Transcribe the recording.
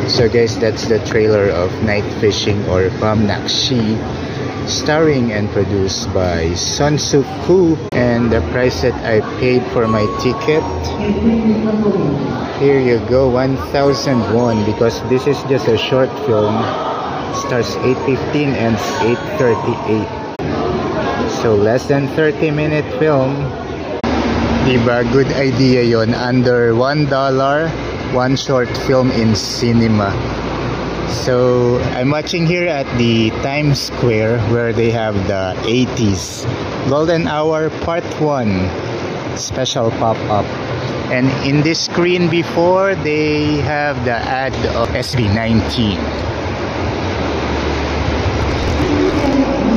So guys, that's the trailer of Night Fishing or Bam Nakshi, starring and produced by Sun Suk Koo. And the price that I paid for my ticket, here you go, 1,000 won, because this is just a short film. Starts 8:15 and 8:38, so less than 30-minute film. Diba, good idea yon, under $1, one short film in cinema. So I'm watching here at the Times Square, where they have the 80s Golden Hour Part 1 special pop-up. And in this screen before, they have the ad of SB19.